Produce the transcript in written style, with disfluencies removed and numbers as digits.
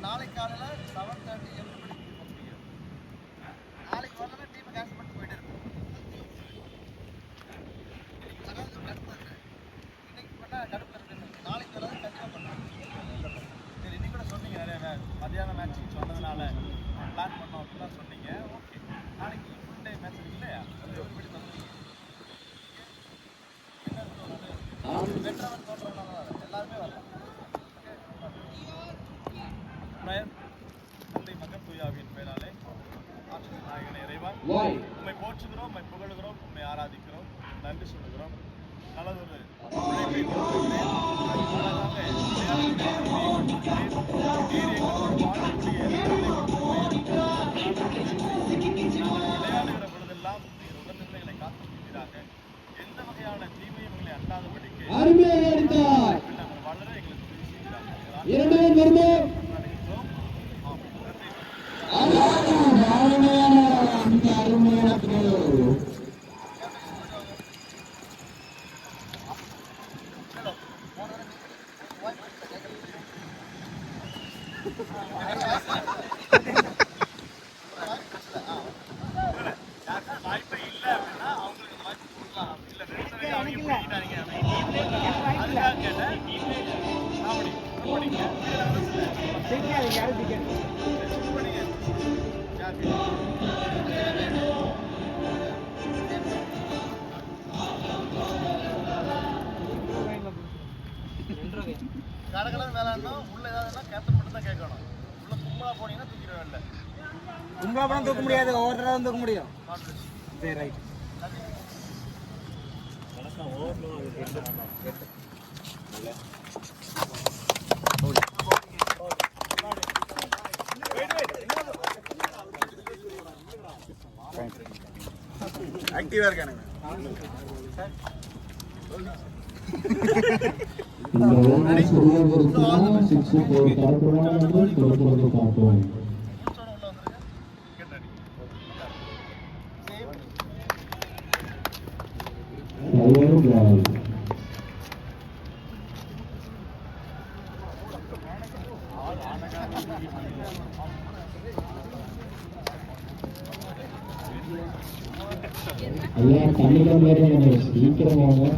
நாளைக்கு காலையில் 7:30 7 மணிக்கு போகிறீங்க. நாளைக்கு வரலன்னா டீமை கேன்சல் பண்ணிட்டு போயிட்டே இருக்கும். இன்னைக்கு பண்ணால் கடுப்பில் இருக்கு. நாளைக்கு வராது கண்டிப்பாக பண்ணலாம். சரி, இன்னைக்கு கூட சொன்னீங்க நிறைய மதியானம் மேட்ச்சுக்கு சொன்னதுனால பிளான் பண்ணோம் அப்படிலாம் சொன்னீங்க. ஓகே, நாளைக்கு ஃபுல் டே மேட்ச் இல்லையா? எப்படி பண்ணுறீங்க? வெற்றவன் தோன்றவனால எல்லாருமே வரலாம். தந்தை மகன் தூயாவின் பெயராலே ஆற்றல் நாயகனே இறைவா, உம்மை போற்றுகிறோம், உம்மை புகழுகிறோம், உம்மை ஆராதிக்கிறோம், நன்றி சொல்லுகிறோம். நல்லதொரு விளையாடுகிற பொழுதெல்லாம் நீர் உடல்நிலைகளை காத்துக்கொள்கிறாங்க. எந்த வகையான தீமையும் எங்களை அண்டாதபடிக்கு நாங்கள் வளர எங்களுக்கு உதவி செய்கிறாங்க. வாய்ப்பே இல்லை அப்படின்னா அவங்களுக்கு வாய்ப்பு கொடுக்கலாம். இல்லை அதுக்காக கேட்டேன். கடகடன் விளையாடணும். உள்ள ஏதாவது கேப்டன் மட்டும் தான் கேட்கணும். உள்ள கும்பலா போனீங்கன்னா தூக்கிடுவேன். இல்லை கும்பலா படம் தூக்க முடியாது, ஒவ்வொரு தடவை தூக்க முடியும். சரி, ரைட். ஆக்டிவா இருக்கானுங்க. ஐயா தண்ணியில் மாதிரி சீக்கிரமாக